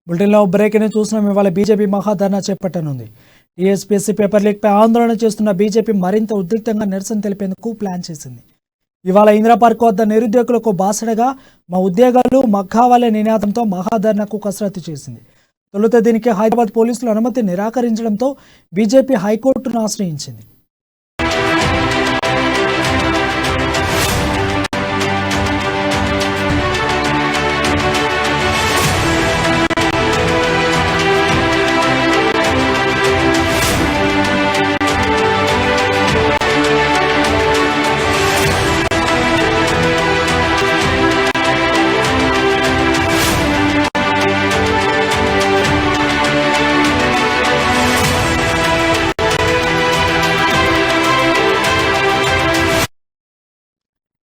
బులెటిన్లో బ్రేక్ని చూసిన ఇవాళ బీజేపీ మహాధర్నా చేపట్టనుంది. టీఎస్పీఎస్సీ పేపర్ లీక్పై ఆందోళన చేస్తున్న బీజేపీ మరింత ఉద్రిక్తంగా నిరసన తెలిపేందుకు ప్లాన్ చేసింది. ఇవాళ ఇందిరా పార్క్ వద్ద నిరుద్యోగులకు బాసడగా మా ఉద్యోగాలు మగ్గావాలే నినాదంతో మహాధర్నాకు కసరత్తు చేసింది. తొలుత దీనికి హైదరాబాద్ పోలీసులు అనుమతి నిరాకరించడంతో బీజేపీ హైకోర్టును ఆశ్రయించింది.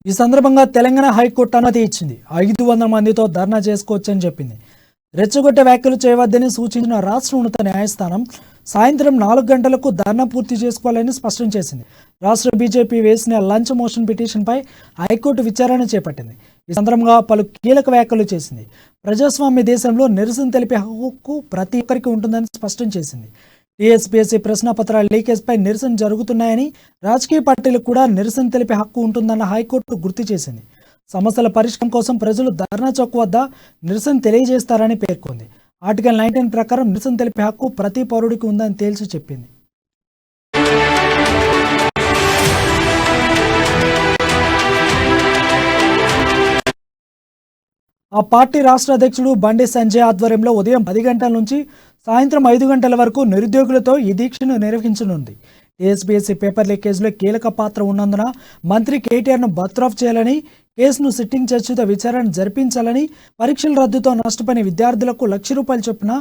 ఈ సందర్భంగా తెలంగాణ హైకోర్టు అనుమతి ఇచ్చింది. 500 మందితో ధర్నా చేసుకోవచ్చని చెప్పింది. రెచ్చగొట్టే వ్యాఖ్యలు చేయవద్దని సూచించిన రాష్ట్ర ఉన్నత న్యాయస్థానం సాయంత్రం 4 గంటలకు ధర్నా పూర్తి చేసుకోవాలని స్పష్టం చేసింది. రాష్ట్ర బీజేపీ వేసిన లంచ్ మోషన్ పిటిషన్పై హైకోర్టు విచారణ చేపట్టింది. ఈ సందర్భంగా పలు కీలక వ్యాఖ్యలు చేసింది. ప్రజాస్వామ్య దేశంలో నిరసన తెలిపే హక్కు ప్రతి ఒక్కరికి ఉంటుందని స్పష్టం చేసింది. టీఎస్పీఎస్సీ ప్రశ్నపత్రాల లీకేజ్పై నిరసన జరుగుతున్నాయని, రాజకీయ పార్టీలకు కూడా నిరసన తెలిపే హక్కు ఉంటుందన్న హైకోర్టు గుర్తు చేసింది. సమస్యల పరిష్కారం కోసం ప్రజలు ధర్నా చౌక్ వద్ద నిరసన తెలియజేస్తారని పేర్కొంది. ఆర్టికల్ 19 ప్రకారం నిరసన తెలిపే హక్కు ప్రతి పౌరుడికి ఉందని తేల్చి చెప్పింది. ఆ పార్టీ రాష్ట్ర అధ్యక్షుడు బండి సంజయ్ ఆధ్వర్యంలో ఉదయం 10 గంటల నుంచి సాయంత్రం 5 గంటల వరకు నిరుద్యోగులతో ఈ దీక్షను నిర్వహించనుంది. టీఎస్పీఎస్సీ పేపర్ లీకేజ్లో కీలక పాత్ర ఉన్నందున మంత్రి కేటీఆర్ను బర్తరఫ్ చేయాలని, కేసును సిట్టింగ్ జడ్జితో విచారణ జరిపించాలని, పరీక్షల రద్దుతో నష్టపోయిన విద్యార్థులకు ₹1,00,000 చొప్పున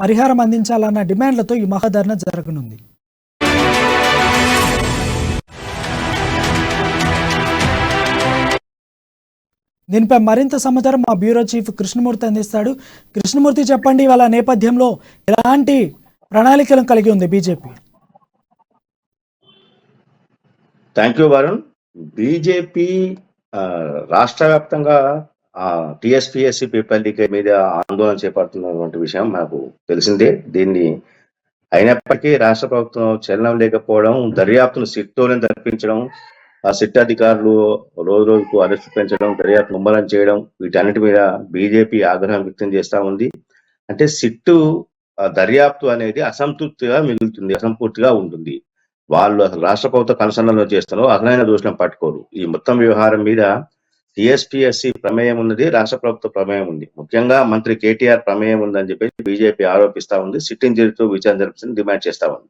పరిహారం అందించాలన్న డిమాండ్లతో ఈ మహాధర్నా జరగనుంది. దీనిపై మరింత సమాచారం మా బ్యూరో చీఫ్ కృష్ణమూర్తి అందిస్తాడు. కృష్ణమూర్తి, చెప్పండి, వాళ్ళ నేపథ్యంలో ఎలాంటి ప్రణాళికలను కలిగి ఉంది BJP? Thank you Varun. BJP రాష్ట్ర వ్యాప్తంగా టీఎస్పీఎస్సీ పేపర్ లీక్ మీద ఆందోళన చేపడుతున్నటువంటి విషయం మనకు తెలిసిందే. దీన్ని అయినప్పటికీ రాష్ట్ర ప్రభుత్వం చలనం లేకపోవడం, దర్యాప్తును సిట్తోనే తప్పించడం, ఆ సిట్ అధికారులు రోజు రోజుకు అరెస్టు పెంచడం, దర్యాప్తు ముమ్మరం చేయడం, వీటన్నిటి మీద బీజేపీ ఆగ్రహం వ్యక్తం చేస్తా ఉంది. అంటే సిట్టు దర్యాప్తు అనేది అసంతృప్తిగా మిగులుతుంది, అసంపూర్తిగా ఉంటుంది. వాళ్ళు అసలు రాష్ట్ర ప్రభుత్వ కన్సర్న్లో చేస్తున్నారు, అసలైన దోషణం పట్టుకోరు. ఈ మొత్తం వ్యవహారం మీద టీఎస్పీఎస్సీ ప్రమేయం ఉన్నది, రాష్ట్ర ప్రభుత్వ ప్రమేయం ఉంది. ముఖ్యంగా మంత్రి కేటీఆర్ ప్రమేయం ఉందని చెప్పి బీజేపీ ఆరోపిస్తా ఉంది. సిట్టింగ్ జడ్జితో విచారణ జరిపించి డిమాండ్ చేస్తా ఉంది.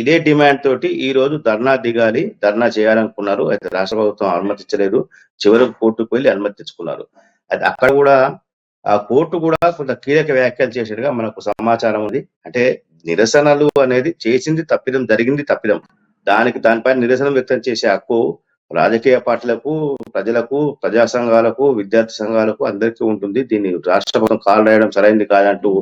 ఇదే డిమాండ్ తోటి ఈ రోజు ధర్నా దిగాలి, ధర్నా చేయాలనుకున్నారు. అయితే రాష్ట్ర ప్రభుత్వం అనుమతించలేదు. చివరకు కోర్టుకు వెళ్ళి అనుమతి తెచ్చుకున్నారు. అయితే అక్కడ కూడా ఆ కోర్టు కూడా కొంత కీలక వ్యాఖ్యలు చేసేట్టుగా మనకు సమాచారం ఉంది. అంటే నిరసనలు అనేది చేసింది తప్పిదం, జరిగింది తప్పిదం. దానిపైన నిరసన వ్యక్తం చేసే హక్కు రాజకీయ పార్టీలకు, ప్రజలకు, ప్రజా సంఘాలకు, విద్యార్థి సంఘాలకు అందరికీ ఉంటుంది. దీన్ని రాష్ట్ర ప్రభుత్వం కాలు రాయడం సరైంది కాదంటూ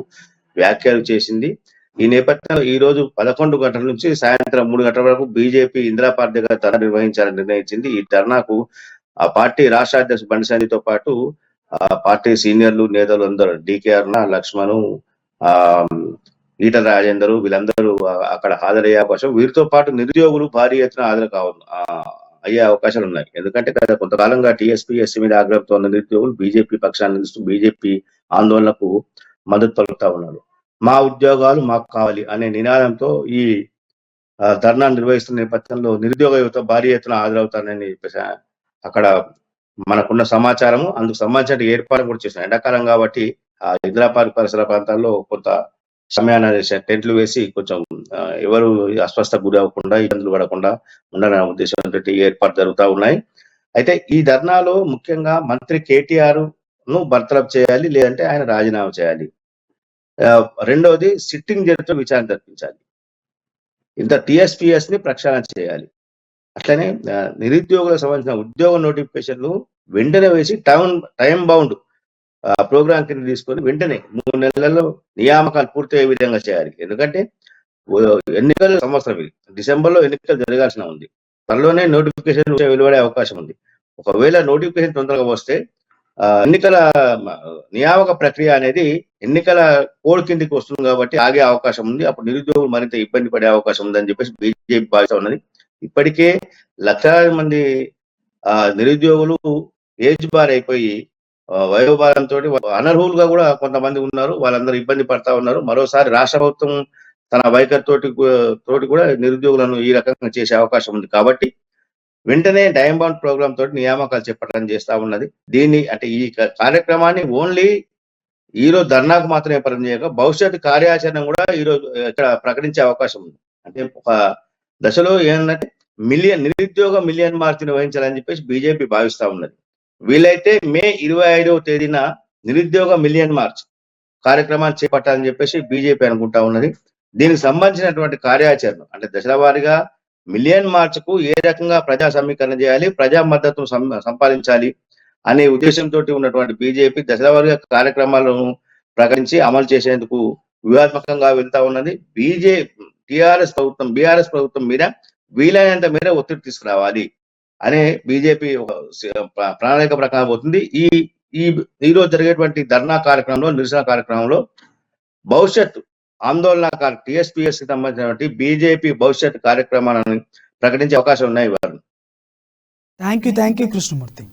వ్యాఖ్యలు చేసింది. ఈ నేపథ్యంలో ఈ రోజు 11 గంటల నుంచి సాయంత్రం 3 గంటల వరకు బీజేపీ ఇందిరా పార్క్ దగ్గర ధర్నా నిర్వహించాలని నిర్ణయించింది. ఈ ధర్నాకు ఆ పార్టీ రాష్ట్ర అధ్యక్షుడు బండి సంజయ్తో పాటు ఆ పార్టీ సీనియర్లు, నేతలు అందరూ, డికేఆర్, లక్ష్మణ్, ఈటల రాజేందర్, వీళ్ళందరూ అక్కడ హాజరయ్యే అవకాశం, వీరితో పాటు నిరుద్యోగులు భారీ ఎత్తున అయ్యే అవకాశాలు ఉన్నాయి. ఎందుకంటే గత కొంతకాలంగా టీఎస్పీఎస్సీ మీద ఆగ్రహంతో ఉన్న నిరుద్యోగులు బీజేపీ పక్షాన్ని నిలుస్తూ బీజేపీ ఆందోళనకు మద్దతు పలుకుతా ఉన్నారు. మా ఉద్యోగాలు మాకు కావాలి అనే నినాదంతో ఈ ధర్నా నిర్వహిస్తున్న నేపథ్యంలో నిరుద్యోగ యువత భారీ ఎత్తున హాజరవుతారని చెప్పేసి అక్కడ మనకున్న సమాచారము. అందుకు సంబంధించిన ఏర్పాటు కూడా చేసిన ఎండాకాలం కాబట్టి ఆ ఇందిరా పార్క్ పరిసర ప్రాంతాల్లో కొంత సమయాన్ని టెంట్లు వేసి కొంచెం ఎవరు అస్వస్థకు గురి అవ్వకుండా, ఇబ్బందులు పడకుండా ఉండాలనే ఉద్దేశంతో ఏర్పాటు జరుగుతూ ఉన్నాయి. అయితే ఈ ధర్నాలో ముఖ్యంగా మంత్రి కేటీఆర్ ను బర్తరఫ్ చేయాలి, లేదంటే ఆయన రాజీనామా చేయాలి. రెండవది సిట్టింగ్ జడ్జితో విచారణ జరిపించాలి. ఇంత టీఎస్పీఎస్ ని ప్రక్షాళన చేయాలి. అట్లనే నిరుద్యోగులకు సంబంధించిన ఉద్యోగ నోటిఫికేషన్లు వెంటనే వేసి టైం బౌండ్ ప్రోగ్రామ్ కింద తీసుకొని వెంటనే 3 నెలల్లో నియామకాలు పూర్తయ్యే విధంగా చేయాలి. ఎందుకంటే ఎన్నికల సంవత్సరం ఇది, డిసెంబర్లో ఎన్నికలు జరగాల్సిన ఉంది. త్వరలోనే నోటిఫికేషన్ వెలువడే అవకాశం ఉంది. ఒకవేళ నోటిఫికేషన్ తొందరగా వస్తే ఎన్నికల మ, నియామక ప్రక్రియ అనేది ఎన్నికల కోడ్ కిందికి వస్తుంది కాబట్టి ఆగే అవకాశం ఉంది. అప్పుడు నిరుద్యోగులు మరింత ఇబ్బంది పడే అవకాశం ఉందని చెప్పేసి బీజేపీ భావిస్తా ఉన్నది. ఇప్పటికే లక్షలాది మంది నిరుద్యోగులు ఏజ్ బార్ అయిపోయి వయోభారంతో అనర్హులుగా కూడా కొంతమంది ఉన్నారు. వాళ్ళందరూ ఇబ్బంది పడతా ఉన్నారు. మరోసారి రాష్ట్ర ప్రభుత్వం తన వైఖరి తోటి కూడా నిరుద్యోగులను ఈ రకంగా చేసే అవకాశం ఉంది. కాబట్టి వెంటనే టైం బౌండ్ ప్రోగ్రామ్ తోటి నియామకాలు చెప్పడం చేస్తా ఉన్నది. దీన్ని అంటే ఈ కార్యక్రమాన్ని ఓన్లీ ఈ రోజు ధర్నాకు మాత్రమే పరిమితం చేయక భవిష్యత్ కార్యాచరణ కూడా ఈ రోజు ఇక్కడ ప్రకటించే అవకాశం ఉంది. అంటే ఒక దశలో ఏంటంటే నిరుద్యోగ మిలియన్ మార్చిని వహించాలని చెప్పేసి బీజేపీ భావిస్తా ఉన్నది. వీలైతే మే 25వ తేదీన నిరుద్యోగ మిలియన్ మార్చ్ కార్యక్రమాన్ని చేపట్టాలని చెప్పేసి బీజేపీ అనుకుంటా ఉన్నది. దీనికి సంబంధించినటువంటి కార్యాచరణ అంటే దశల వారీగా మిలియన్ మార్చ్కు ఏ రకంగా ప్రజా సమీకరణ చేయాలి, ప్రజా మద్దతును సంపాదించాలి అనే ఉద్దేశంతో ఉన్నటువంటి బీజేపీ దశల వారీగా కార్యక్రమాలను ప్రకటించి అమలు చేసేందుకు వ్యూహాత్మకంగా వెళ్తా ఉన్నది. బీఆర్ఎస్ ప్రభుత్వం మీద వీలైనంత మేర ఒత్తిడి తీసుకురావాలి అనే బీజేపీ ప్రణాళిక ప్రకారం పోతుంది. ఈ రోజు జరిగేటువంటి ధర్నా కార్యక్రమంలో, నిరసన కార్యక్రమంలో భవిష్యత్ ఆందోళనకారు టీఎస్పీఎస్కి సంబంధించినటువంటి బీజేపీ భవిష్యత్ కార్యక్రమాలను ప్రకటించే అవకాశం ఉన్నాయి. Thank you Krishnamurthy.